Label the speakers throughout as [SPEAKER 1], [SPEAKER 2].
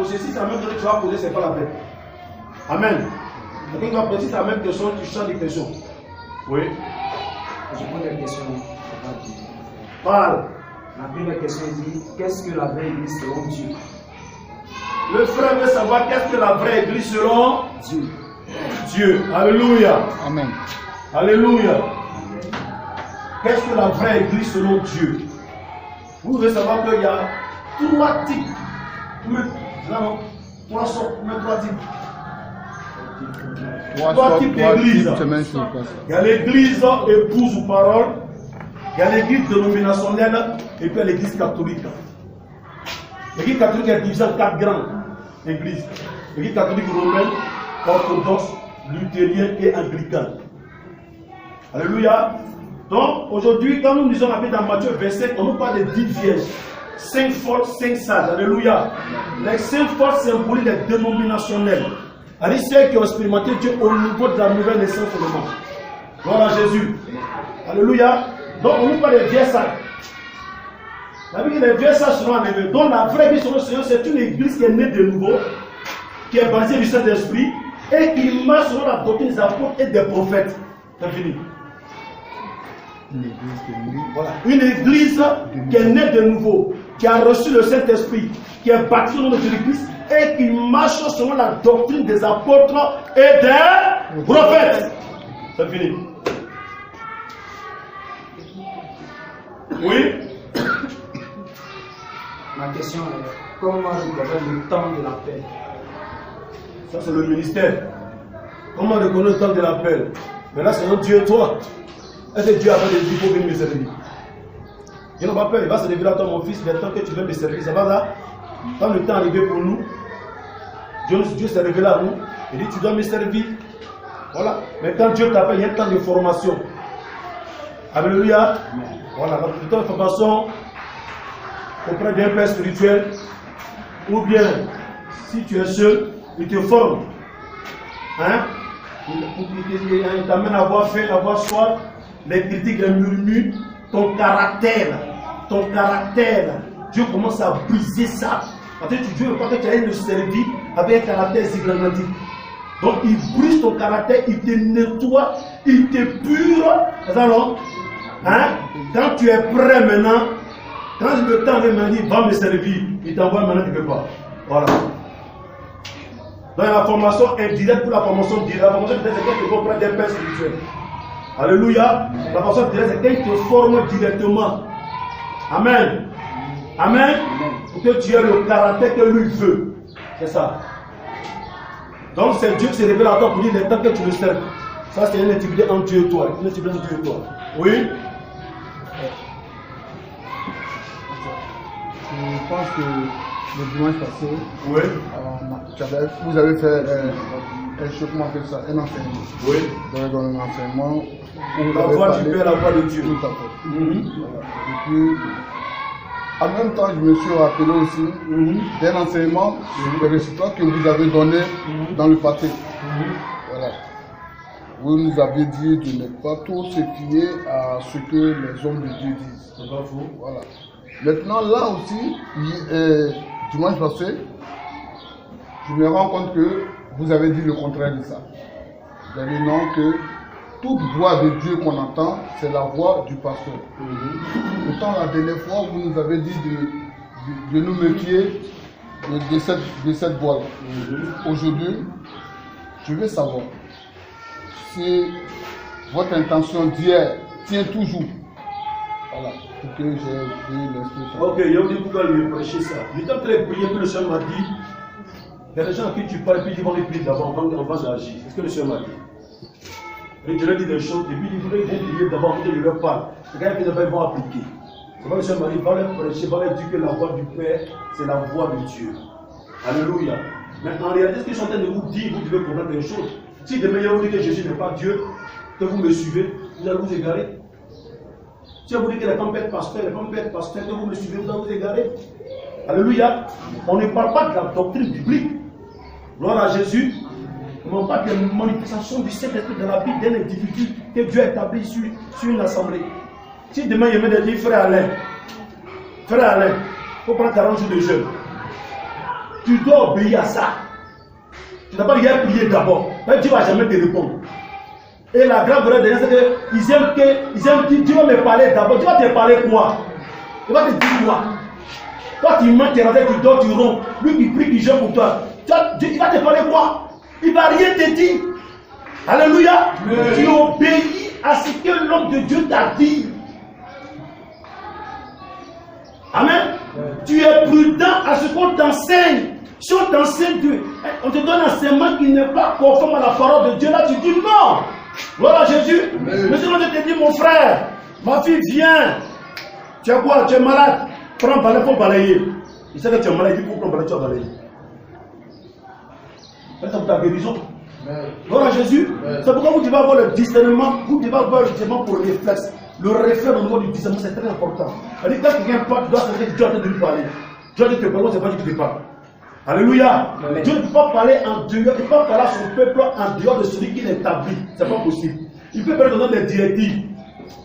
[SPEAKER 1] poser. Si c'est la même question que tu vas poser, c'est pas la peine. Amen. Donc, va poser la même question, tu changes de question. Oui.
[SPEAKER 2] Je pose la question.
[SPEAKER 1] Parle.
[SPEAKER 2] La première question dit, qu'est-ce que la vraie église selon Dieu?
[SPEAKER 1] Le frère veut savoir qu'est-ce que la vraie église selon
[SPEAKER 2] Dieu.
[SPEAKER 1] Dieu. Alléluia.
[SPEAKER 3] Amen.
[SPEAKER 1] Alléluia. Qu'est-ce que la vraie église selon Dieu? Vous devez savoir qu'il y a 3 types. Non, 3 sortes, 3 types. 3 types d'églises. Il y a l'église épouse ou parole. Il y a l'église dénominationnelle et puis l'église catholique. L'église catholique est divisée en 4 grandes églises. L'église catholique romaine, orthodoxe, luthérienne et anglicane. Alléluia. Donc aujourd'hui, quand nous lisons la Bible dans Matthieu 27, on nous parle de 10 vierges, 5 folles, 5 sages. Alléluia. Les 5 folles symbolisent les dénominationnels. C'est-à-dire ceux qui ont expérimenté Dieu au niveau de la nouvelle naissance seulement. Gloire à Jésus. Alléluia. Donc on nous parle des vierges sages. La Bible dit que les vierges sages seront enlevées. Donc la vraie église selon le Seigneur, c'est une église qui est née de nouveau, qui est basée du Saint-Esprit et qui marche selon la doctrine des apôtres et des prophètes. C'est fini. Voilà. Une église qui est née de nouveau, qui a reçu le Saint-Esprit, qui est bâtie au nom de Jésus-Christ et qui marche selon la doctrine des apôtres et des prophètes. C'est fini. Oui.
[SPEAKER 2] Ma question est, comment reconnaître le temps de l'appel?
[SPEAKER 1] Ça c'est le ministère. Comment reconnaître le temps de l'appel? Mais là c'est notre Dieu et toi. Est-ce que Dieu a fait des vies pour venir me servir? Je n'ai pas peur, il va se révéler à toi mon fils, le temps que tu veux me servir, ça va là? Quand le temps est arrivé pour nous, Dieu s'est révélé à nous, il dit tu dois me servir. Voilà. Mais quand Dieu t'appelle, il y a un temps de formation. Alléluia. Voilà, donc le temps de formation auprès d'un père spirituel, ou bien si tu es seul, il te forme. Hein? Il t'amène à avoir faim, à avoir soif, les critiques, les murmures, ton caractère, Dieu commence à briser ça. Parce que Dieu ne veut pas que tu ailles le servir avec un caractère zigzagnatique. Donc il brise ton caractère, il te nettoie, il te pure. Alors, hein? Quand tu es prêt maintenant, quand le temps vient maintenant, il va me servir, il t'envoie maintenant, tu ne peux pas. Voilà. Donc la formation indirecte pour la formation directe. La formation directe, c'est quand tu comprends des pères spirituels. Alléluia. La formation directe, c'est quand il te forme directement. Amen. Amen. Pour que tu aies le caractère que lui veut. C'est ça. Donc c'est Dieu qui se révèle à toi pour dire les temps que tu le serves. Ça c'est une intimité entre Dieu et toi. Une intimité entre Dieu et toi. Oui.
[SPEAKER 3] Je pense que le dimanche passé,
[SPEAKER 1] oui.
[SPEAKER 3] Vous avez fait un enseignement.
[SPEAKER 1] Oui.
[SPEAKER 3] Dans un enseignement.
[SPEAKER 1] La voix du Père, la voix de Dieu.
[SPEAKER 3] Tout à fait. Voilà. Et puis, en même temps, je me suis rappelé aussi d'un enseignement, le réciproque que vous avez donné dans le passé. Voilà. Vous nous avez dit de ne pas trop se fier à ce que les hommes de Dieu disent.
[SPEAKER 1] C'est pas faux.
[SPEAKER 3] Voilà. Maintenant, là aussi, dimanche passé, je me rends compte que vous avez dit le contraire de ça. Vous avez dit non, que toute voix de Dieu qu'on entend, c'est la voix du pasteur. Pourtant, la dernière fois, vous nous avez dit de nous méfier de cette voix-là. Aujourd'hui, je veux savoir si votre intention d'hier tient toujours. Voilà, pour que j'ai pris l'esprit.
[SPEAKER 1] Ok, il y a dit pourquoi lui prêcher ça. Il est en train de prier, puis le Seigneur m'a dit, il y a des gens à qui tu parles, puis ils vont les prier d'abord avant d'agir. C'est ce que le Seigneur m'a dit. Et je leur dis des choses, et puis ils vont prier d'abord avant que je leur parle. C'est quand ils vont appliquer. C'est pourquoi le Seigneur m'a dit, va leur prêcher, va leur dire que la voix du Père, c'est la voix de Dieu. Alléluia. Mais en réalité, ce que je suis en train de vous dire, vous devez comprendre des choses. Si demain il vous dit que Jésus n'est pas Dieu, que vous me suivez, vous allez vous égarer. Si on vous dit que les femmes peuvent être pasteurs, que vous me suivez, vous allez vous égarer. Alléluia. On ne parle pas de la doctrine biblique. Gloire à Jésus. On ne parle pas des manifestations du Saint-Esprit dans la vie d'un individu que Dieu a établi sur une assemblée. Si demain il me dit, frère Alain, il faut prendre 40 jours de jeûne. tu dois obéir à ça. Tu n'as pas dit prier d'abord. Dieu ne va jamais te répondre. Et la grave erreur des gens, c'est qu'ils aiment dire Dieu va me parler d'abord. Dieu va te parler quoi? Il va te dire quoi? Toi, tu mens, tu rates, tu dors, tu romps. Lui qui prie, qui jeûne pour toi. Il va te parler quoi? Il ne va rien te dire. Alléluia. Tu obéis à ce que l'homme de Dieu t'a dit. Amen. Tu es prudent à ce qu'on t'enseigne. Si on t'enseigne, on te donne un enseignement qui n'est pas conforme à la parole de Dieu, là tu dis non. Voilà Jésus. Mais sinon je te dis, mon frère, ma fille, viens. Tu as quoi? Tu es malade? Prends un balai pour balayer. Il sait que tu es malade, il faut prendre un balai, tu vas balayer. C'est pour ta guérison. Voilà Jésus. C'est pourquoi vous devez avoir le discernement, vous devez avoir le discernement pour le réflexe. Le réflexe au niveau du discernement, c'est très important. C'est-à-dire quand quelqu'un parle, tu dois savoir que Dieu a de lui parler. Dieu ne te parle, c'est pas Dieu qui te parle. Alléluia. Amen. Dieu ne peut pas parler en dehors, il ne peut pas parler à son peuple en dehors de celui qui l'établit. Ce n'est pas possible. Il peut parler donner des directives.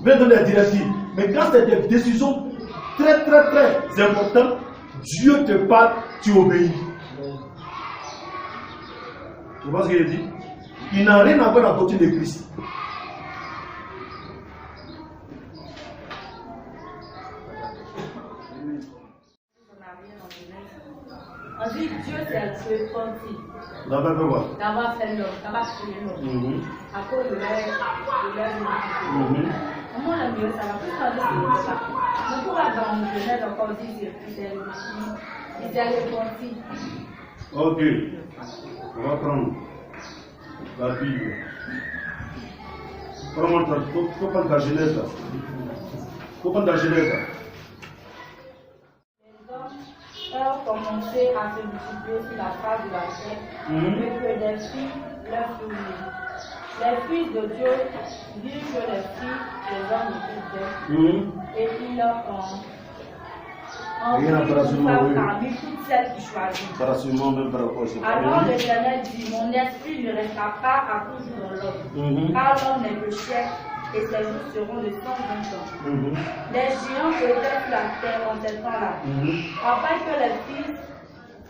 [SPEAKER 1] Il peut donner des directives. Mais quand c'est des décisions très importantes, Dieu te parle, tu obéis. Tu vois ce qu'il dit? Il n'a rien à voir avec la doctrine de Christ.
[SPEAKER 4] On dit Dieu s'est repenti d'avoir fait l'homme, d'avoir créé l'homme à cause de leur iniquité. Comment le mieux ça va? Tout ça, c'est ça. Mais pourquoi dans le Genèse encore dit qu'il s'est repenti?
[SPEAKER 1] Ok. On va prendre la Bible. Faut prendre la Genèse là. Faut prendre la Genèse là.
[SPEAKER 4] Ont commencé à se multiplier sur la face de la terre, et que les filles leur furent nées. Les fils de Dieu virent que les filles des hommes étaient belles, et ils leur ont parmi toutes celles qui choisissent. Alors l'Éternel dit, mon esprit ne restera pas à toujours dans l'homme, car l'homme n'est que chair, et ses jours seront de 120 ans. Les géants étaient sur la terre en ce temps-là, afin que les fils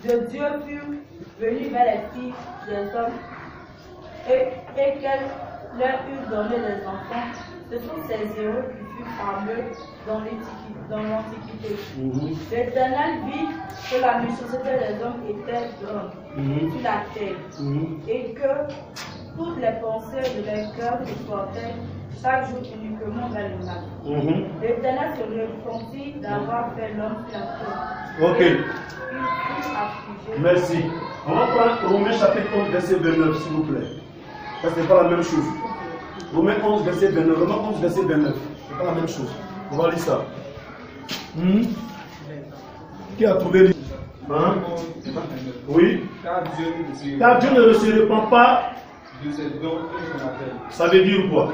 [SPEAKER 4] de Dieu furent venus vers les filles des hommes et qu'elles leur eurent donné des enfants. Ce sont ces héros qui furent parmi eux dans l'Antiquité. L'Éternel vit que la méchanceté des hommes était grande sur la terre et que toutes les pensées de leur cœur se portaient chaque jour uniquement vers le mal. L'Éternel se repentit d'avoir fait l'homme sur la terre.
[SPEAKER 1] Ok. Merci. On va prendre Romains chapitre 11, verset 29, s'il vous plaît. Parce que ce n'est pas la même chose. Romains 11, verset 29. Romains 11, verset 29. Ce n'est pas la même chose. On va lire ça. Qui a trouvé le livre? Oui. Car Dieu ne se répand pas. Ça veut dire quoi?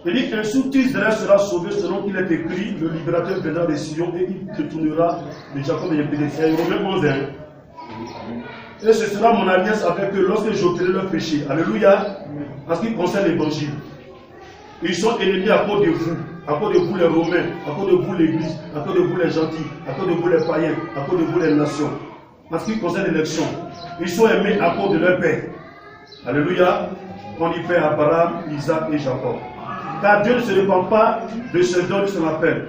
[SPEAKER 1] Il dit qu'un soutien d'Israël sera sauvé selon qu'il est écrit, le libérateur viendra de Sion et il détournera de Jacob et de c'est Romains 11. Et ce sera mon alliance avec eux lorsque j'ôterai leur péché. Alléluia. En ce qui concerne l'évangile. Ils sont ennemis à cause de vous les Romains, à cause de vous l'Église, à cause de vous les gentils, à cause de vous les païens, à cause de vous les nations. En ce qui concerne l'élection, ils sont aimés à cause de leur père. Alléluia. On y fait Abraham, Isaac et Jacob. Car Dieu ne se répand pas de ce dont il se rappelle.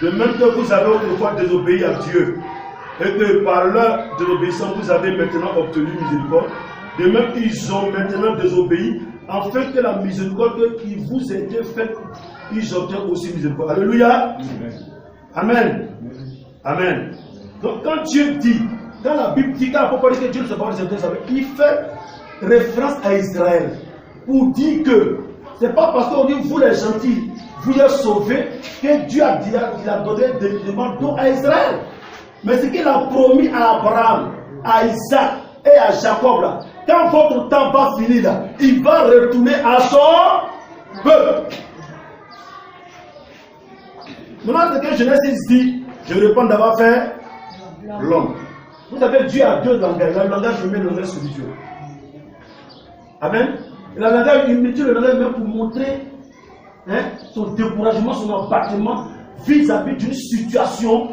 [SPEAKER 1] De même que vous avez autrefois désobéi à Dieu, et que par leur désobéissance vous avez maintenant obtenu miséricorde, de même qu'ils ont maintenant désobéi, afin que la miséricorde qui vous était faite, ils obtiennent aussi miséricorde. Alléluia. Amen. Amen. Donc quand Dieu dit, quand la Bible dit, quand la Bible dit que Dieu ne se répand pas de ce dont il fait référence à Israël pour dire que c'est pas parce qu'on dit vous les gentils, vous êtes sauvés, que Dieu a donné des demandes à Israël. Mais ce qu'il a promis à Abraham, à Isaac et à Jacob, là, quand votre temps va finir, là, il va retourner à son peuple. Maintenant, ce que Genèse dit, je réponds d'avoir fait l'homme. Vous savez, Dieu a deux langages, le langage humain et le langage spirituel. Amen. Et le langage humain, le langage humain pour montrer son découragement, son abattement vis-à-vis d'une situation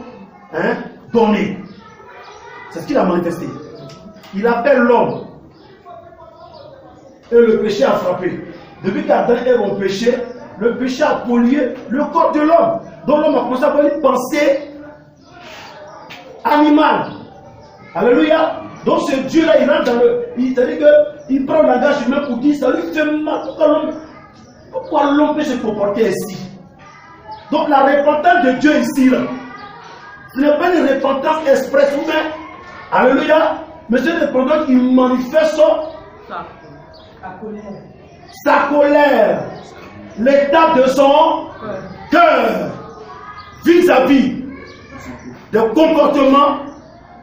[SPEAKER 1] donnée. C'est ce qu'il a manifesté. Il appelle l'homme. Et le péché a frappé. Depuis qu'Adam et Ève ont péché, le péché a pollué le corps de l'homme. Donc l'homme a commencé à avoir une pensée animale. Alléluia. Donc ce Dieu-là, il rentre dans le... C'est-à-dire qu'il prend le langage humain pour dire, ça lui fait mal. Pourquoi l'homme peut se comporter ainsi? Donc la repentance de Dieu ici, là, ce n'est pas une repentance express, mais, alléluia, mais c'est une repentance qui manifeste sa colère, l'état de son cœur vis-à-vis des comportements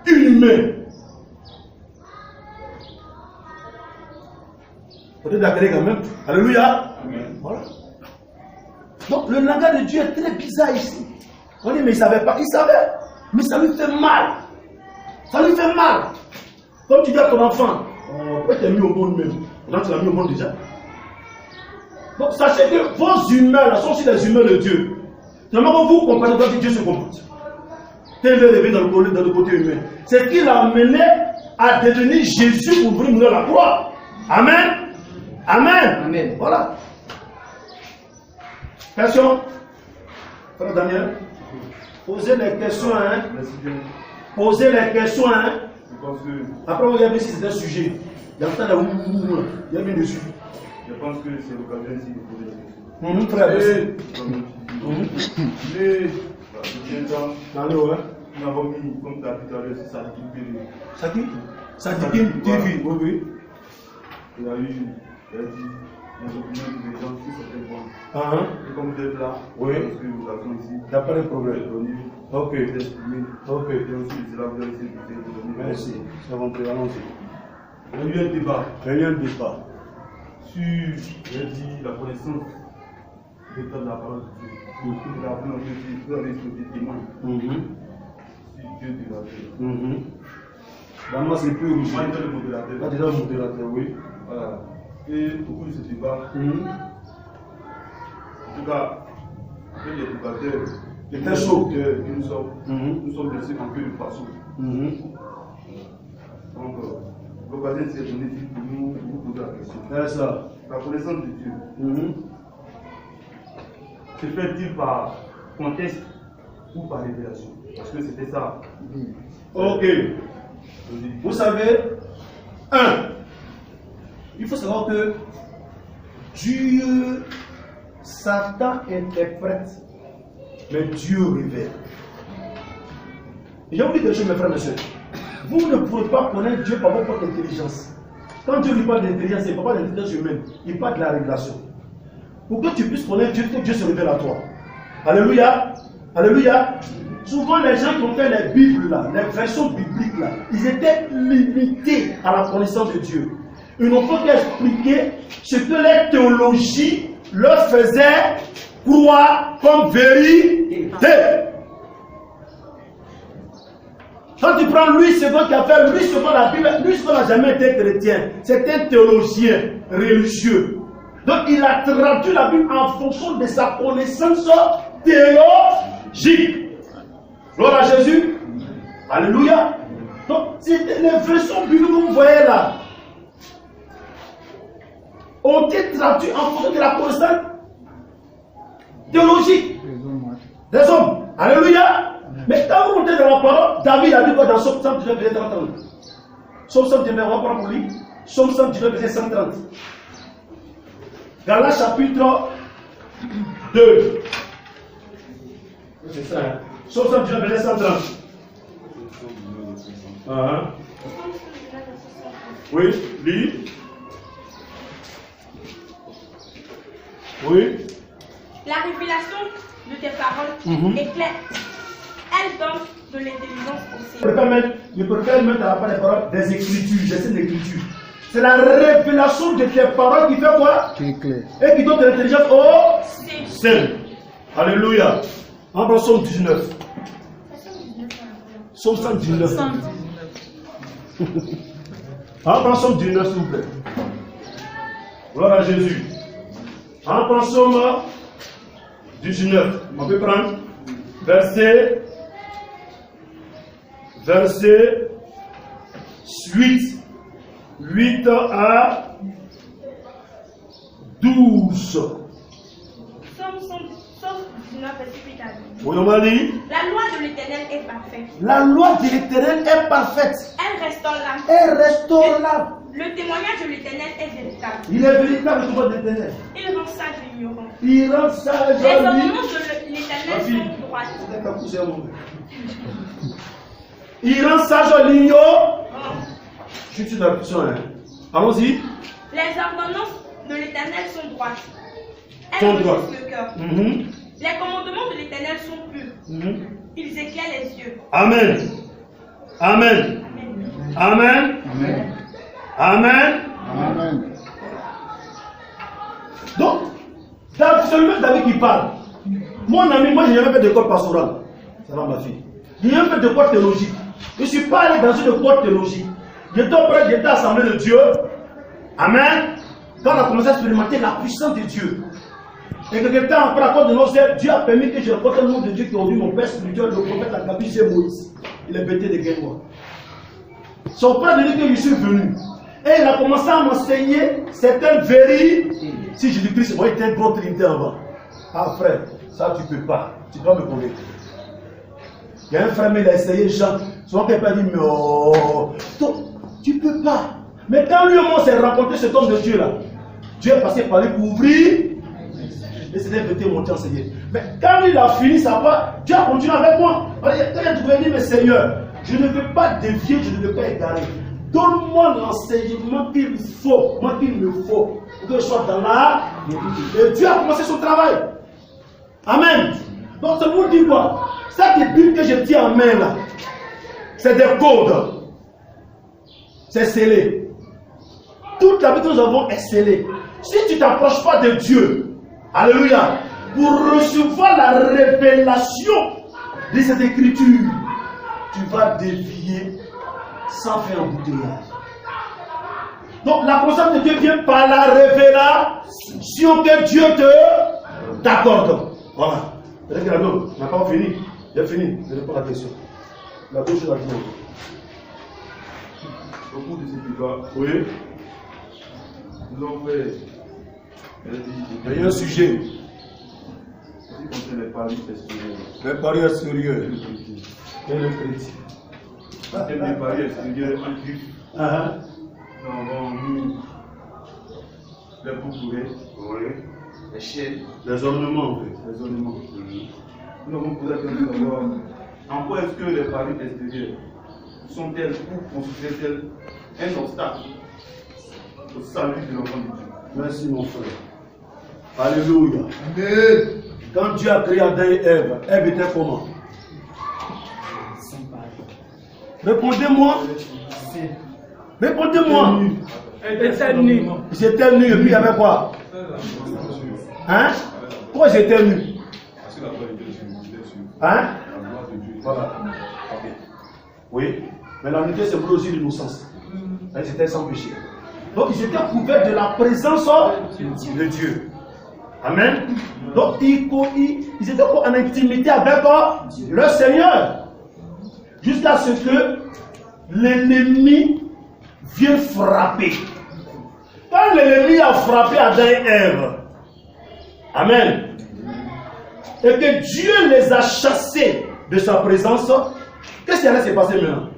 [SPEAKER 1] inhumains. Peut-être d'accueillir quand même. Alléluia. Voilà. Donc le langage de Dieu est très bizarre ici. On dit mais il ne savait pas. Il savait. Mais ça lui fait mal. Ça lui fait mal. Comme tu dis à ton enfant, pourquoi tu as mis au monde même? Là tu l'as mis au monde déjà. Donc sachez que vos humains là sont aussi des humains de Dieu. Seulement vous comprenez comment Dieu se comporte. Tel est levé dans le côté humain. C'est ce qui l'a amené à devenir Jésus pour venir mourir à la croix. Amen. Amen.
[SPEAKER 2] Amen.
[SPEAKER 1] Voilà. Question. Frère Daniel. Posez les questions, hein. Posez les questions, hein. Après, vous regardez si c'est un sujet. Il y a un il y a bien dessus.
[SPEAKER 5] Je pense que c'est l'occasion ici de poser la question.
[SPEAKER 1] Frère,
[SPEAKER 5] nous avons mis, comme tu as dit tout à l'heure, c'est Sadikim TV.
[SPEAKER 1] Sadikim TV, oui, oui.
[SPEAKER 5] Il y a eu, il a dit, les opinions des gens sur certains points. Et comme vous êtes là,
[SPEAKER 1] oui,
[SPEAKER 5] parce que nous avons ici,
[SPEAKER 1] il n'y a pas de problème. Ok.
[SPEAKER 5] D'exprimer.
[SPEAKER 1] Ok.
[SPEAKER 5] Et ensuite, c'est là que vous allez essayer de donner.
[SPEAKER 1] Merci. Ça va entrer, allons-y.
[SPEAKER 5] Il y a eu un débat.
[SPEAKER 1] Sur,
[SPEAKER 5] j'ai dit, la connaissance de la parole de Dieu. Vous avez été témoin. Sur Dieu de la terre.
[SPEAKER 1] Là, moi, c'est plus rouge.
[SPEAKER 5] Moi, je suis le modérateur.
[SPEAKER 1] Là, déjà, le modérateur, oui.
[SPEAKER 5] Voilà. Et au cours de ce débat, en tout cas, avec les éducateurs,
[SPEAKER 1] les très chauds
[SPEAKER 5] que nous sommes blessés en queue de poisson. Donc, l'occasion s'est donnée pour nous poser la question.
[SPEAKER 1] C'est ça.
[SPEAKER 5] La connaissance de Dieu se fait-il par contexte ou par révélation? Parce que c'était ça.
[SPEAKER 1] Ok. Vous savez, il faut savoir que Dieu, Satan interprète, mais Dieu révèle. J'ai oublié quelque chose, mes frères et mes soeurs. Vous ne pouvez pas connaître Dieu par votre propre intelligence. Quand Dieu lui parle d'intelligence, il ne parle pas d'intelligence humaine, il parle de la révélation. Pour que tu puisses connaître Dieu, il faut que Dieu se révèle à toi. Alléluia. Alléluia. Souvent, les gens qui ont fait les Bibles, là, les versions bibliques, là, ils étaient limités à la connaissance de Dieu. Ils n'ont pas qu'expliquer ce que les théologies leur faisaient croire comme vérité. Quand tu prends Louis II qui a fait Louis II la Bible, Louis II n'a jamais été chrétien. C'est un théologien religieux. Donc il a traduit la Bible en fonction de sa connaissance théologique. Gloire à Jésus. Alléluia. Donc les versions bibliques que vous voyez là ont été traduites en fonction de la connaissance théologique des hommes. Alléluia. Mais quand vous montez dans la parole, David a dit quoi dans Somme 119, verset 130? Somme 119, on va prendre pour lui. Somme 119, verset 130. Galates chapitre 2. C'est ça. Hein? Somme 119, verset 130. Oui, lis. Oui.
[SPEAKER 4] La révélation de tes paroles est claire. Elle donne de l'intelligence aussi.
[SPEAKER 1] Je préfère mettre à la part des paroles des Écritures, des scènes d'Écriture. C'est la révélation de tes paroles qui fait quoi? Qui est clair. Et qui donne de l'intelligence au saint. Alléluia. On prend Somme 19. Somme 119. On prend Somme 19, s'il vous plaît. Gloire à Jésus. On prend Somme 19. On peut prendre verset 8. 8 à 12. Oui, on m'a dit.
[SPEAKER 4] La loi de l'Éternel est parfaite.
[SPEAKER 1] La loi de l'Éternel est parfaite.
[SPEAKER 4] Elle restaure l'âme.
[SPEAKER 1] Elle restaure l'âme.
[SPEAKER 4] Le témoignage de l'Éternel est véritable.
[SPEAKER 1] Il est véritable, le témoignage de l'Éternel.
[SPEAKER 4] Il rend sage l'ignorant.
[SPEAKER 1] Il rend sage
[SPEAKER 4] les ordonnances de l'Éternel sont droites.
[SPEAKER 1] Il rend sage l'ignorant. Je suis dans la question. Allons-y.
[SPEAKER 4] Les ordonnances de l'Éternel sont droites. Elles
[SPEAKER 1] Sont droites.
[SPEAKER 4] réjouissent le cœur. Les commandements de l'Éternel sont purs. Ils éclairent les yeux.
[SPEAKER 1] Amen. Amen. Amen.
[SPEAKER 3] Amen.
[SPEAKER 1] Amen.
[SPEAKER 3] Amen.
[SPEAKER 1] Donc, c'est le même David qui parle. Mon ami, moi, je n'ai jamais fait d'école pastorale. Ça va, ma fille. Je n'ai jamais fait d'école théologique. Je ne suis pas allé dans une école théologique. J'étais auprès, j'étais assemblée de Dieu. Amen. Quand on a commencé à expérimenter la puissance de Dieu. Et quelque temps après, à cause de nos ailes, Dieu a permis que je rencontre le nom de Dieu qui a aujourd'hui mon père spirituel, le prophète Agabi, c'est Moïse. Il est bêté de Guénois. C'est auprès de lui que je suis venu. Et il a commencé à m'enseigner certaines vérités. Si Jésus-Christ, moi, il était un gros trinité en bas. Ah frère, ça tu peux pas. Tu dois me convaincre. Il y a un frère, mais il a essayé, Jean. Souvent, quelqu'un dit, mais oh, tu peux pas. Mais quand lui et moi, on s'est rencontré cet homme de Dieu là, Dieu est passé par lui pour ouvrir. Et c'était vêté monter enseigner. Mais quand il a fini sa part, Dieu a continué avec moi. Quand il a dit, mais Seigneur, je ne veux pas dévier, je ne veux pas égarer. Donne-moi l'enseignement qu'il faut, moi qu'il me faut, pour que je sois dans la. Et Dieu a commencé son travail. Amen. Donc, ça vous dit quoi? Cette Bible que je tiens en main là, c'est des codes. C'est scellé. Toute la Bible que nous avons est scellée. Si tu ne t'approches pas de Dieu, alléluia, pour recevoir la révélation de cette écriture, tu vas dévier sans faire embouteillage. Donc la connaissance de Dieu vient par la révélation que Dieu t'accorde. Voilà. On n'a pas fini. J'ai fini. Je réponds à la question. La gauche et la droite.
[SPEAKER 5] Au cours de ce débat,
[SPEAKER 1] Oui.
[SPEAKER 5] nous avons fait.
[SPEAKER 1] Il y a un sujet.
[SPEAKER 5] Ce qui concerne les paris extérieurs.
[SPEAKER 1] Les paris extérieurs. Et le chrétien.
[SPEAKER 5] Les paris extérieurs en Christ. Nous avons mis les boucliers, les chaînes,
[SPEAKER 1] Les ornements.
[SPEAKER 5] les ornements. Nous avons posé la question d'abord en quoi est-ce que les paris extérieurs sont-elles ou constituent-elles un obstacle au salut de l'enfant de Dieu?
[SPEAKER 1] Merci mon frère. Alléluia. Amen. Quand Dieu a créé Adam et Ève, Ève était comment? Répondez-moi. Répondez-moi. Ils étaient nus et puis il y avait quoi? Hein? Pourquoi ils étaient nus?
[SPEAKER 5] Parce que la gloire de Dieu est sur.
[SPEAKER 1] Hein?
[SPEAKER 5] La gloire de Dieu.
[SPEAKER 1] Voilà. Okay. Oui. Mais la nudité c'est aussi l'innocence. Ils étaient sans péché. Donc ils étaient couverts de la présence de Dieu. Amen. Donc ils étaient en intimité avec le Seigneur. Jusqu'à ce que l'ennemi vienne frapper. Quand l'ennemi a frappé Adam et Ève, amen, et que Dieu les a chassés de sa présence, qu'est-ce qui allait se passer maintenant?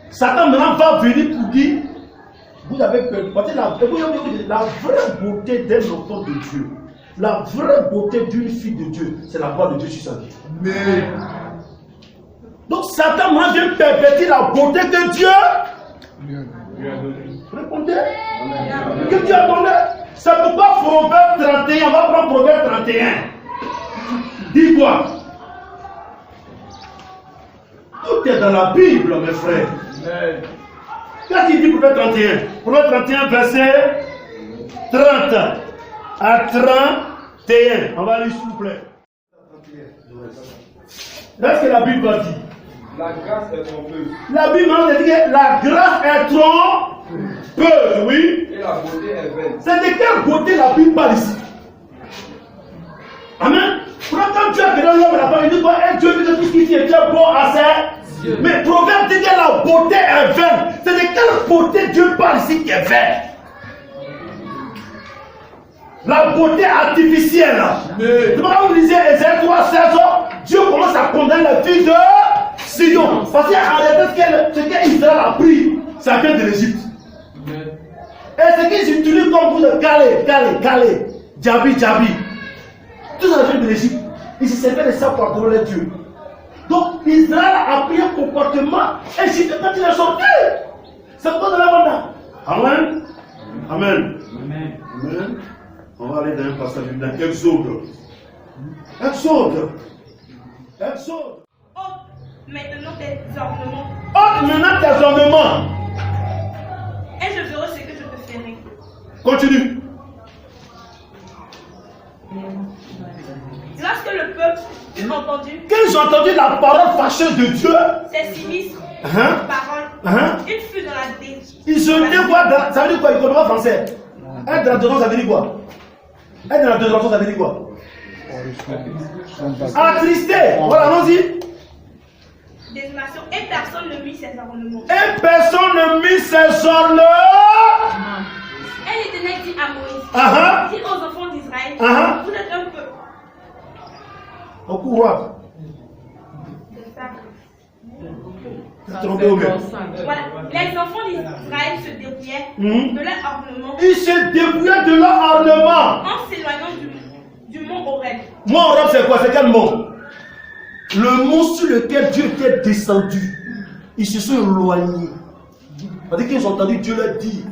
[SPEAKER 1] Satan maintenant va venir pour dire, vous avez perdu. Parce que la vraie beauté d'un enfant de Dieu, la vraie beauté d'une fille de Dieu, c'est la gloire de Dieu sur sa vie. Mais donc Satan maintenant vient pervertir la beauté que Dieu répondez. Que Dieu a donné. C'est pourquoi Proverbe 31, on va prendre Proverbe 31. Dis quoi? Tout est dans la Bible, mes frères. Qu'est-ce qu'il dit Proverbe 31? Proverbe 31, verset 30 à 31. On va lire s'il vous plaît. Qu'est-ce que la Bible va dire?
[SPEAKER 5] La grâce est trompeuse.
[SPEAKER 1] La Bible dit que la grâce est trompeuse, oui.
[SPEAKER 5] Et la beauté est vaine.
[SPEAKER 1] C'est de quelle beauté la Bible parle ici? l'homme et la femme, il dit quoi? Un Dieu dit que tout ce qui est bon à ses yeux. Mais Proverbe dit que la beauté est vaine. C'est de quelle beauté Dieu parle ici qui est vaine? La beauté artificielle. C'est pourquoi vous lisez Ézéchiel 3:16, Dieu commence à condamner la fille de Sion. Parce qu'en réalité, ce qu'Israël a pris, ça vient de l'Égypte. Et ce qu'ils utilisent comme vous de Calais, Djabi, tout ça vient de l'Égypte. Ils se servaient de ça pour adorer Dieu. Donc Israël a pris un comportement égyptien quand il est sorti. C'est pourquoi de la bande. Amen. Amen. Amen. On va aller dans un passage dans Exode. Exode.
[SPEAKER 4] Ôte maintenant tes ornements.
[SPEAKER 1] Ôte maintenant tes ornements.
[SPEAKER 4] Et je verrai ce que je te ferai.
[SPEAKER 1] Continue.
[SPEAKER 4] Lorsque le peuple eut entendu,
[SPEAKER 1] Qu'ils ont entendu la parole fâcheuse de Dieu,
[SPEAKER 4] ces sinistres paroles, il fut dans la détresse.
[SPEAKER 1] ils ont dit quoi? Ça veut dire quoi? Ils comprennent pas français. Être dans la détresse, ça veut dire quoi? Être dans la détresse, ça veut dire quoi? Attristé. Voilà, allons-y.
[SPEAKER 4] Désolation. Et personne ne mit ses ornements.
[SPEAKER 1] Et personne ne mit ses ornements.
[SPEAKER 4] Et l'Éternel dit à Moïse, dis aux enfants d'Israël, vous êtes un peuple.
[SPEAKER 1] Au courant.
[SPEAKER 4] C'est ça.
[SPEAKER 1] Voilà.
[SPEAKER 4] Les enfants d'Israël se dépouillaient de leur ornement.
[SPEAKER 1] Ils se dépouillaient de leur ornement.
[SPEAKER 4] En s'éloignant du mont Horeb.
[SPEAKER 1] Mont Horeb, c'est quoi? C'est quel mont? Le mont sur lequel Dieu était descendu. Ils se sont éloignés. C'est-à-dire qu'ils ont entendu Dieu leur dire,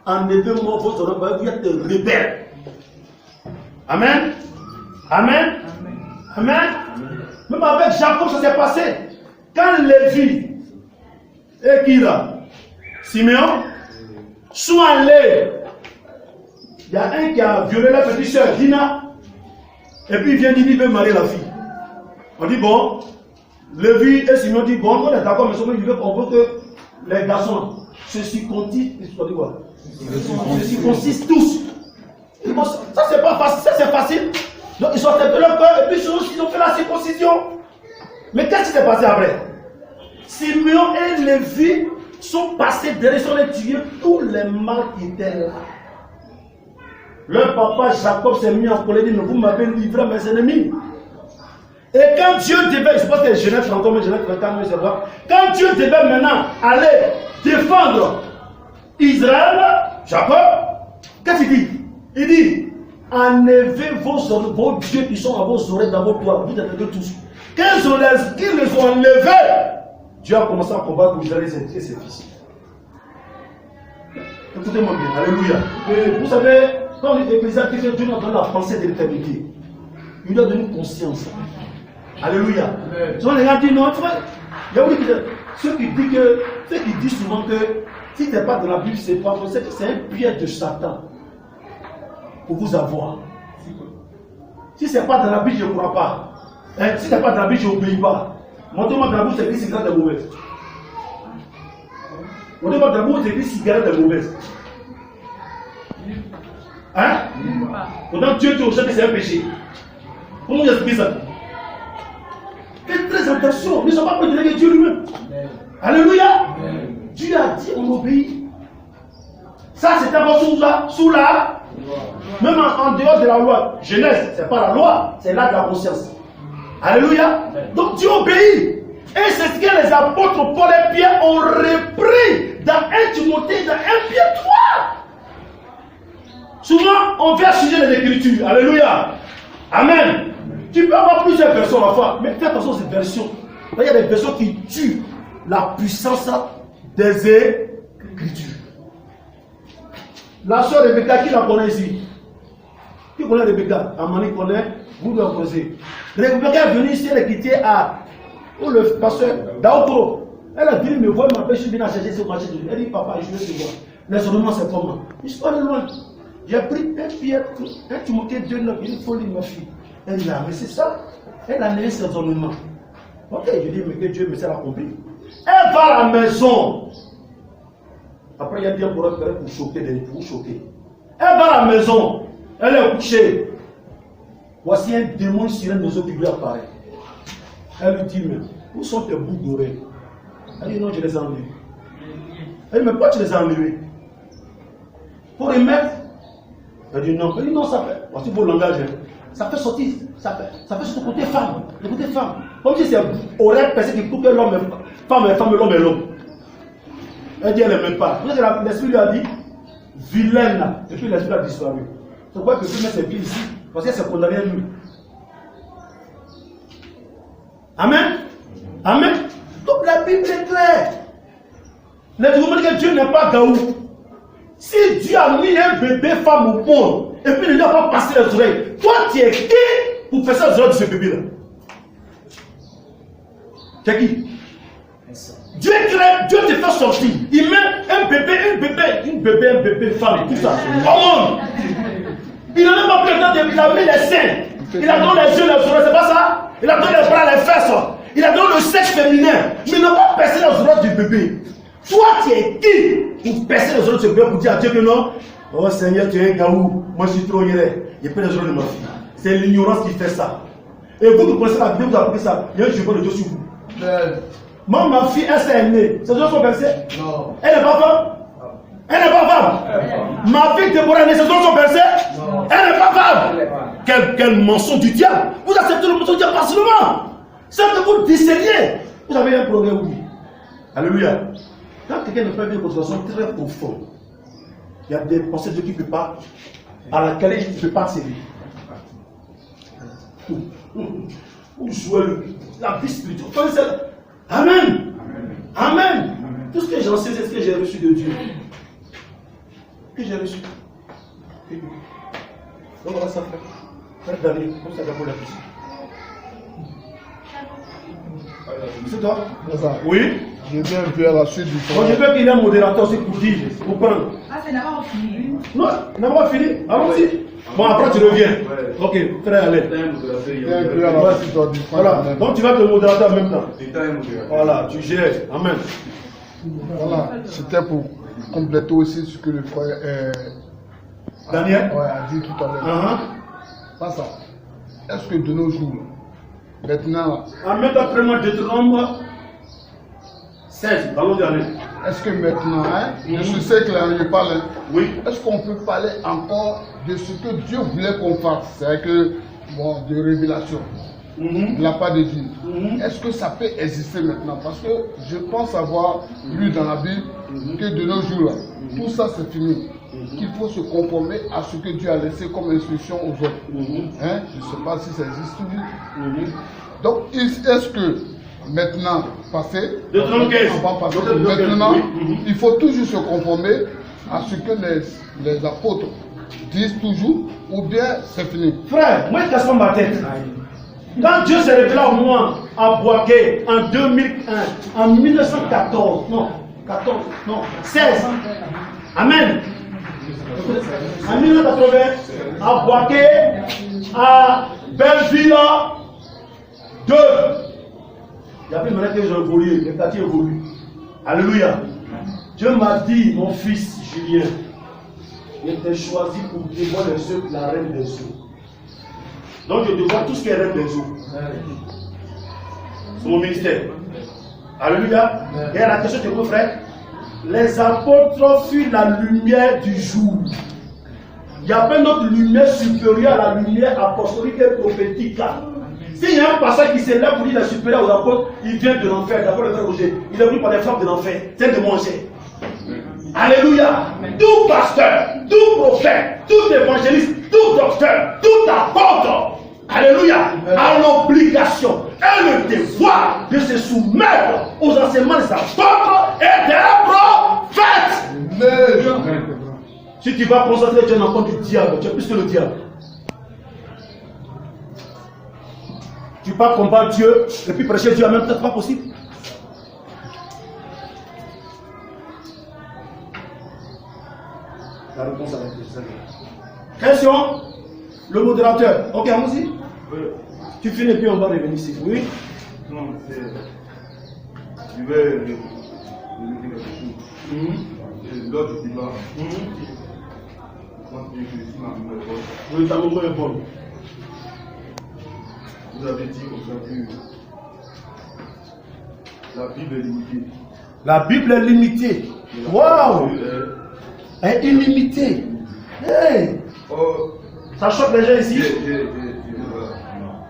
[SPEAKER 1] enlevez-moi vos ornements, vous êtes rebelles. Amen. Amen. Amen. Même avec Jacob, ça s'est passé. Quand Lévi et Kira, Siméon, sont allés, il y a un qui a violé la petite soeur, Dina, et puis il vient dire qu'il veut marier la fille. On dit bon, Lévi et Siméon disent bon, on est d'accord, mais il veut qu'on veut que les garçons se circoncisent, se circoncisent tous. Ça c'est pas facile, ça c'est facile. Donc ils sont de leur cœur et puis ils ont fait la circoncision. Mais qu'est-ce qui s'est passé après? Simeon et Lévi sont passés derrière, ils ont tué tous les mâles qui étaient là. Leur papa Jacob s'est mis en colère, il dit, vous m'avez livré à mes ennemis. Et quand Dieu devait, je pense que Genèse 30, mais Genèse 34, mais c'est vrai. Quand Dieu devait maintenant aller défendre Israël, Jacob, qu'est-ce qu'il dit? Il dit, enlevez vos dieux qui sont à vos oreilles, dans vos toits, vous êtes tous. Quand ils les ont enlevés, Dieu a commencé à combattre pour Israël et ses fils. Écoutez-moi bien, alléluia. Et vous savez, quand l'Ecclésiaste dit que Dieu nous donne la pensée de l'éternité, il nous a donné conscience. Alléluia. Souvent les gens disent non, il y a ceux qui disent souvent que si tu n'es pas dans la Bible, c'est pas possible, c'est un piège de Satan pour vous avoir. Si ce n'est pas dans la Bible, je ne crois pas. Si ce n'est pas dans la Bible, je n'obéis pas. Montrez-moi dans la Bible, c'est écrit cigarette est mauvaise. Montrez-moi dans la Bible, c'est écrit cigarette est mauvaise. Hein? Pendant Dieu te recherche que c'est un péché. Comment vous expliquez ça? Faites très attention, nous ne sommes pas prétenus que Dieu lui-même. Alléluia. Dieu a dit, on obéit. Ça, c'est d'abord sous la. Même en dehors de la loi. Genèse, ce n'est pas la loi, c'est là de la conscience. Alléluia. Donc Dieu obéit. Et c'est ce que les apôtres Paul et Pierre ont repris dans 1 Timothée, dans 1 Pierre 3. Souvent, on vient changer les Écritures. Alléluia. Amen. Tu peux avoir plusieurs versions à la fois, mais fais attention à ces versions. Il y a des versions qui tuent la puissance des Écritures. La soeur Rebecca, qui la connaît ici? Qui connaît Rebecca? Amani connaît, vous le connaissez. Rebecca est venue ici, elle est quittée à où le pasteur Daokoro. Elle a dit, me voit, m'appelle, je suis venu à chercher ce marché. Elle dit, papa, je vais te voir. Les ornements, c'est comment? Je suis pas loin. J'ai pris un Pierre, un Timothée 2,9, il faut lire ma fille. Elle dit, ah, mais c'est ça. Elle a enlevé ses ornements. Ok, je dis, mais que Dieu me sert à accomplir. Elle va à la maison. Après, il y a bien pour elle pour choquer, pour choquer. Elle va à la maison. Elle est couchée. Voici un démon sirène de eaux qui lui apparaît. Elle lui dit, mais où sont tes boucles d'oreilles? Elle dit, non, je les ai enlevées. Elle dit, mais pourquoi tu les as enlevées? Pour les mettre? Elle dit, non. Elle dit, non, ça fait. Voici vos langages. Ça fait sortir. Ça fait sur le côté femme. Le côté femme. Comme si c'est oreille percée qui coupe l'homme est femme et femme, l'homme est l'homme. Elle dit, elle n'aime pas. L'esprit lui a dit, vilaine là. Et puis l'esprit a disparu. C'est pourquoi que tu mets ses pieds ici. Parce qu'elle s'est condamnée à lui. Amen. Amen. Donc la Bible est claire. Les gens disent que Dieu n'est pas Gaou. Si Dieu a mis un bébé femme au monde, et puis il n'a pas passé les oreilles, toi tu es qui pour faire ça aux oreilles de ce bébé-là? Tu es qui? Dieu crée, Dieu te fait sortir. Il met un bébé femme, tout ça. Au monde. Il n'en a pas pris le temps, il a mis les seins. Il a donné les yeux, les oreilles, c'est pas ça? Il a donné les bras, les fesses. Il a donné le sexe féminin. Mais il n'a pas percé les oreilles du bébé. Toi, tu es qui pour percer les oreilles de ce bébé pour dire à Dieu que non? Oh Seigneur, tu es un gaou. Moi, je suis trop iré. Il n'y a pas les oreilles de ma fille. C'est l'ignorance qui fait ça. Et vous qui connaissez la Bible, vous apprenez ça. Il y a un jugement de Dieu sur vous. Moi, ma fille, elle s'est née. Ses oreilles sont percées? Non. Elle n'est pas femme? Elle n'est pas femme. Ma fille Déborah est née, ses oreilles sont percées? Non. Elle n'est pas femme. Quel mensonge du diable. Vous acceptez le mensonge du diable facilement. C'est que vous discerniez. Vous avez un problème, oui. Alléluia. Quand quelqu'un ne fait pas une concentration très profonde, il y a des pensées de Dieu qui ne peut pas, à laquelle il ne peut pas accéder. Ou jouer la vie spirituelle. Amen. Amen. Tout ce que j'en sais, c'est ce que j'ai reçu de Dieu. Que j'ai reçu. Donc voilà ça, frère. Frère Daniel, comme ça, d'abord la question. C'est toi? Oui.
[SPEAKER 3] Je viens vers la suite du
[SPEAKER 1] temps. Je veux qu'il y ait un modérateur aussi pour dire, pour prendre.
[SPEAKER 4] Ah, c'est d'abord fini.
[SPEAKER 1] Non, n'a pas fini. Allons-y. Bon, après tu reviens. Ok, frère, allez. Voilà. Donc tu vas te modérateur en même temps. Voilà, tu gères. Amen.
[SPEAKER 3] Voilà, c'était pour compléter aussi ce que le frère
[SPEAKER 1] Daniel
[SPEAKER 3] a dit tout à l'heure. Pas ça. Est-ce que de nos jours, maintenant.
[SPEAKER 1] En même temps, prenons Deutéronome 16, allons y aller.
[SPEAKER 3] Est-ce que maintenant, je sais que là, je parle.
[SPEAKER 1] Oui.
[SPEAKER 3] Est-ce qu'on peut parler encore de ce que Dieu voulait qu'on fasse? C'est que, bon, de révélation. De la part de Dieu. Est-ce que ça peut exister maintenant? Parce que je pense avoir lu dans la Bible que de nos jours, tout ça c'est fini. Qu'il faut se conformer à ce que Dieu a laissé comme instruction aux autres. Je ne sais pas si ça existe toujours. Donc, est-ce que maintenant, maintenant, il faut toujours se conformer à ce que les apôtres disent toujours, ou bien c'est fini?
[SPEAKER 1] Frère, moi je casse pas ma tête. Quand Dieu s'est révélé à moi à Boaké en 2001, en 1914, non, 14, non, 16. Amen. En 1980, à Boaké, à Belleville 2. Il y avait une manière que j'ai évolué, les quartiers évoluent. Alléluia. Dieu m'a dit, mon fils Julien, il était choisi pour dévoiler les œufs de la reine des eaux. Donc je dévoile tout ce qui est reine des eaux. C'est mon ministère. Alléluia. Et à la question de mon frère, les apôtres fuient la lumière du jour. Il n'y a pas notre lumière supérieure à la lumière apostolique et prophétique. S'il y a un passage qui s'élève pour dire la supérieure aux apôtres, il vient de l'enfer. D'abord le frère Roger, il est venu par les flammes de l'enfer. C'est de manger. Alléluia. Tout pasteur, tout prophète, tout évangéliste, tout docteur, tout apôtre, alléluia, a l'obligation et le devoir de se soumettre aux enseignements des apôtres et des prophètes. Si tu vas concentrer, tu es un enfant du diable, tu es plus que le diable. Tu vas combattre Dieu et puis prêcher Dieu en même temps, c'est pas possible. La réponse à la question. Question. Le modérateur. Ok, allons-y.
[SPEAKER 5] Oui.
[SPEAKER 1] Tu finis puis on va revenir ici. Oui.
[SPEAKER 5] Non, c'est. Je vais dire quelque chose. Lors du débat, quand je suis ma mémoire est bonne.
[SPEAKER 1] Oui, ta mémoire est bonne.
[SPEAKER 5] Vous avez dit aujourd'hui La Bible est limitée.
[SPEAKER 1] La Bible est limitée. Waouh! Elle est illimitée. Hey. Ça choque les gens ici?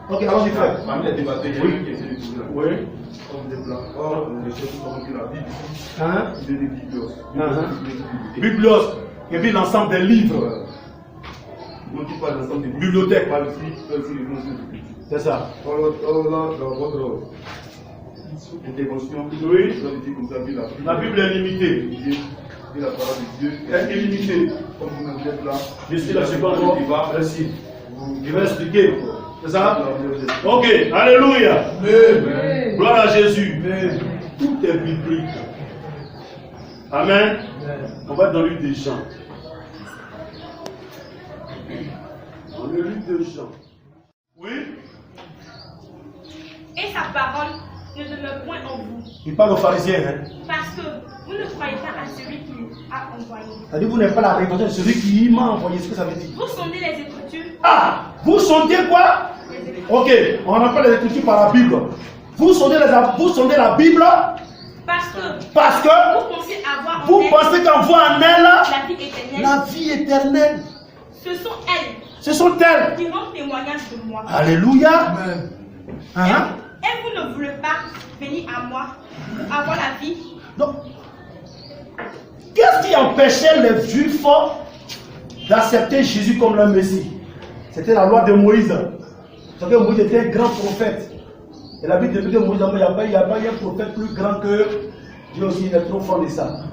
[SPEAKER 1] Ok, allons-y, frère.
[SPEAKER 5] Parmi les débatteurs, il y a une qui essaie de trouver la Bible.
[SPEAKER 1] Oui.
[SPEAKER 5] Comme des blancs. Or, les choses sont que la Bible.
[SPEAKER 1] Hein?
[SPEAKER 5] Il est des Biblios.
[SPEAKER 1] Biblios. Et puis l'ensemble des livres.
[SPEAKER 5] On dit pas l'ensemble des
[SPEAKER 1] bibliothèques.
[SPEAKER 5] Pas le site,
[SPEAKER 1] c'est ça.
[SPEAKER 5] Dans votre intervention,
[SPEAKER 1] oui.
[SPEAKER 5] Vous avez dit comme ça,
[SPEAKER 1] la Bible est limitée.
[SPEAKER 5] Et la parole de Dieu
[SPEAKER 1] est illimitée.
[SPEAKER 5] Comme vous êtes là.
[SPEAKER 1] Je suis la seconde fois. Merci. Je vais expliquer. C'est ça? Ok. Alléluia. Amen. Gloire à Jésus. Amen. Tout est biblique. Amen. On va dans le livre des Jean. Dans le livre de Jean. Oui.
[SPEAKER 4] Et sa parole ne demeure point en vous.
[SPEAKER 1] Il parle aux pharisiens. Hein?
[SPEAKER 4] Parce que vous ne croyez pas à celui qui a envoyé.
[SPEAKER 1] C'est-à-dire vous n'êtes pas la réponse de celui qui m'a envoyé. Ce que ça veut dire.
[SPEAKER 4] Vous sondez les Écritures.
[SPEAKER 1] Ah, vous sondez quoi? Ok, on appelle les Écritures par la Bible. Vous sondez la Bible. Parce que
[SPEAKER 4] vous pensez avoir
[SPEAKER 1] vous pensez qu'en voit en elle
[SPEAKER 4] la vie éternelle.
[SPEAKER 1] La vie éternelle.
[SPEAKER 4] Ce sont elles
[SPEAKER 1] qui
[SPEAKER 4] rendent témoignage de moi.
[SPEAKER 1] Alléluia.
[SPEAKER 4] Et vous ne voulez pas venir à moi avoir la vie.
[SPEAKER 1] Donc, qu'est-ce qui empêchait les Juifs d'accepter Jésus comme leur Messie? C'était la loi de Moïse. Parce que Moïse était un grand prophète. Et la Bible de Moïse, il n'y a pas un prophète plus grand que Dieu aussi, il est trop fort de ça.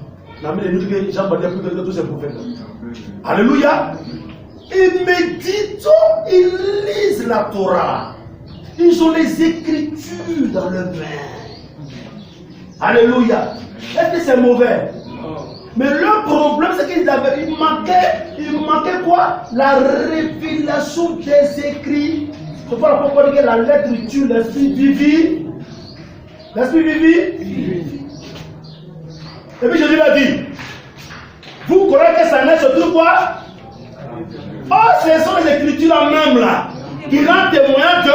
[SPEAKER 1] La Bible dit que Jean-Baptiste plus que tous ces prophètes. Alléluia. Ils méditent, ils lisent la Torah. Ils ont les Écritures dans leur main. Alléluia. Est-ce que c'est mauvais? Mais le problème, c'est qu'il manquait quoi? La révélation des écrits. C'est pas la pourquoi dire que la lettre tue, l'esprit vivit. L'esprit vivit. Et puis Jésus l'a dit. Vous croyez que ça n'est surtout quoi? Oh, ce sont les écritures même là. Qui rendent témoignage de.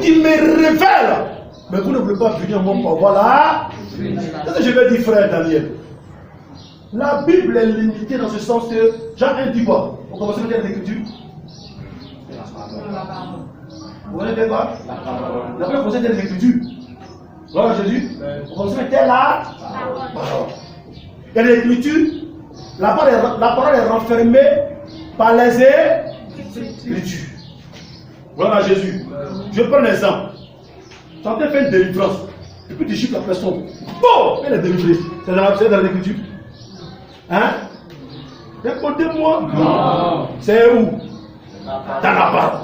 [SPEAKER 1] Qui me révèlent. Mais vous ne voulez pas venir moi pour voir là. Qu'est-ce que je vais dire, frère Daniel? La Bible est limitée dans ce sens que Jean 1 dit quoi? On commence à mettre les Écritures. Vous connaissez quoi? La première fois, c'était les Écritures. Gloire à Jésus. On commence à mettre la parole. Et l'Écriture, la parole est renfermée par les Écritures. Gloire à Jésus. Je prends l'exemple. Tu es en train de faire une délivrance. Et puis tu chiffres la personne. Bon, elle est délivrée. C'est dans l'Écriture. Hein? Écoutez-moi. Non. C'est où? Dans la parole.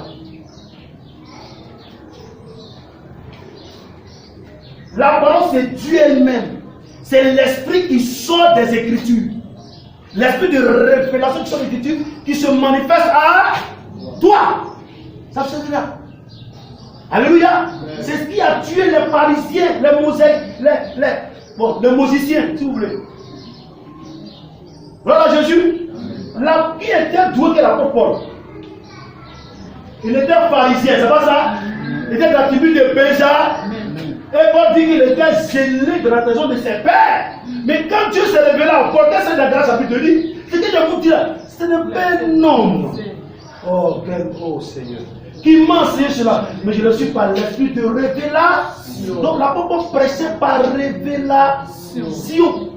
[SPEAKER 1] La parole, c'est Dieu elle-même. C'est l'esprit qui sort des Écritures. L'esprit de révélation qui sort des Écritures qui se manifeste à toi. Ça c'est là. Alléluia. C'est ce qui a tué les pharisiens, les musiciens, si vous voulez. Voilà Jésus. Qui était doué que l'apôtre Paul? Il était pharisien, c'est pas ça? Il était de la tribu de Benjamin. Et Paul dit qu'il était gêné de la maison de ses pères. Mais quand Dieu s'est révélé à Paul, qu'est-ce que la grâce a pu te dire? C'est que je vous dis là, ce n'est pas un homme. Oh, quel gros Seigneur. Qui m'a enseigné cela. Mais je ne suis pas l'esprit de révélation. Donc l'apôtre prêchait par révélation.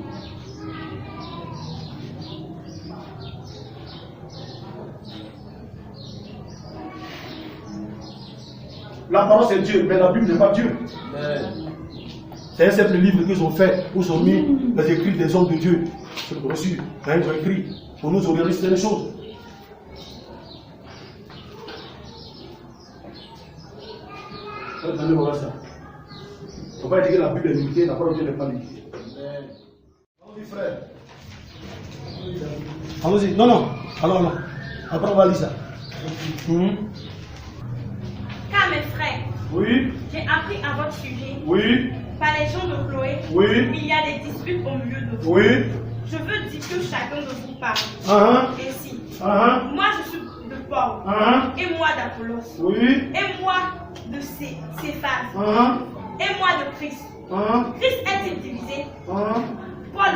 [SPEAKER 1] La parole c'est Dieu, mais la Bible n'est pas Dieu. C'est un simple livre qu'ils ont fait, où ils ont mis les écrits des hommes de Dieu. C'est reçu, ils ont écrit pour nous orienter les choses. On va dire que la Bible est limitée, la parole de Dieu n'est pas limitée. Allons-y, frère. Allons-y. Non. Alors non. Après on va lire ça.
[SPEAKER 4] Car mes frères,
[SPEAKER 1] oui,
[SPEAKER 4] j'ai appris à votre sujet,
[SPEAKER 1] oui,
[SPEAKER 4] par les gens de Chloé,
[SPEAKER 1] oui,
[SPEAKER 4] il y a des disputes au milieu de vous.
[SPEAKER 1] Oui.
[SPEAKER 4] Je veux dire que chacun de vous parle. Ainsi. Moi je suis de Paul, et moi d'Apollos,
[SPEAKER 1] oui,
[SPEAKER 4] et moi de Céphas, et moi de Christ. Christ est-il divisé? Paul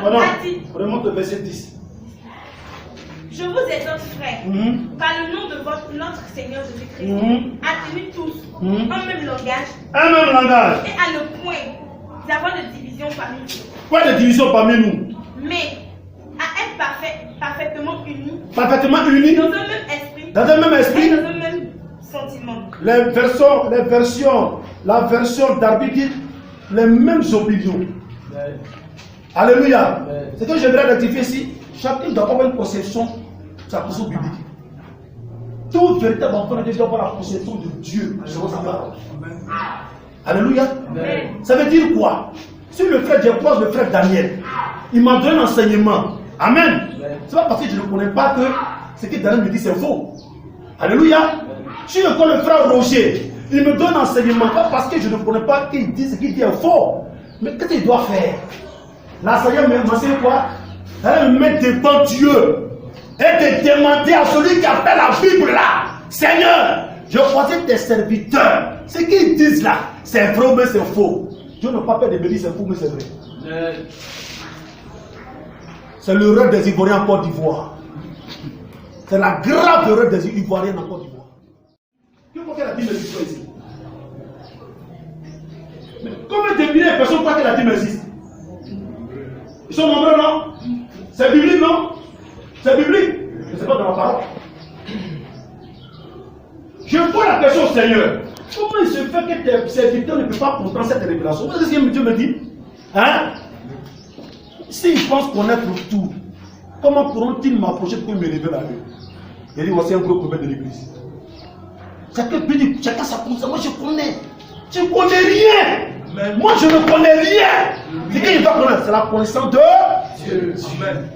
[SPEAKER 1] Voilà.
[SPEAKER 4] a dit,
[SPEAKER 1] remonte le verset 10.
[SPEAKER 4] je vous exhorte, frères, par le nom de notre Seigneur Jésus-Christ, à tenir tous un même langage
[SPEAKER 1] Un même langage.
[SPEAKER 4] et à ne point avoir de division parmi nous.
[SPEAKER 1] Pas de division parmi nous.
[SPEAKER 4] Mais à être parfaitement unis
[SPEAKER 1] Parfaitement unis
[SPEAKER 4] dans un même esprit
[SPEAKER 1] dans un même
[SPEAKER 4] et
[SPEAKER 1] esprit.
[SPEAKER 4] dans un même sentiment.
[SPEAKER 1] La version d'Arbi dit les mêmes opinions. Alléluia. Ce que j'aimerais rectifier ici, chacun doit avoir une conception de sa position biblique. Tout véritable enfant de Dieu doit avoir la conception de Dieu selon sa parole. Alléluia. Ça veut dire quoi? Si le frère Diapose, le frère Daniel, il m'a donné un enseignement. Amen. C'est pas parce que je ne connais pas que ce que Daniel me dit c'est faux. Alléluia. Si je connais le frère Roger, il me donne un enseignement, pas parce que je ne connais pas qu'il dit ce qu'il dit est faux. Mais qu'est-ce qu'il doit faire? L'enseignant m'enseigne quoi? Elle me met devant Dieu et de demander à celui qui appelle la Bible là, Seigneur, je choisis tes serviteurs. Ce qu'ils disent là, c'est vrai mais c'est faux. Dieu n'a pas peur de me dire c'est faux mais c'est vrai. C'est l'erreur des Ivoiriens en Côte d'Ivoire. C'est la grave erreur des Ivoiriens en Côte d'Ivoire. Qui croit qu'elle a dit mais existe ici? Mais combien de milliers de personnes croient qu'elle a dit mais existe? Ils sont nombreux, non? C'est biblique, non? C'est biblique. Je ne sais pas dans la parole. Je pose la question au Seigneur. Comment il se fait que tes serviteurs ne peuvent pas comprendre cette révélation? Vous savez ce que Dieu me dit? Hein? S'ils pensent connaître tout, comment pourront-ils m'approcher pour me lever la vue? Il dit voici un gros problème de l'église. Chacun sa connaissance. Moi je connais. Tu ne connais rien. Moi je ne connais rien. Ce qu'il va connaître, c'est la connaissance de Dieu. Amen.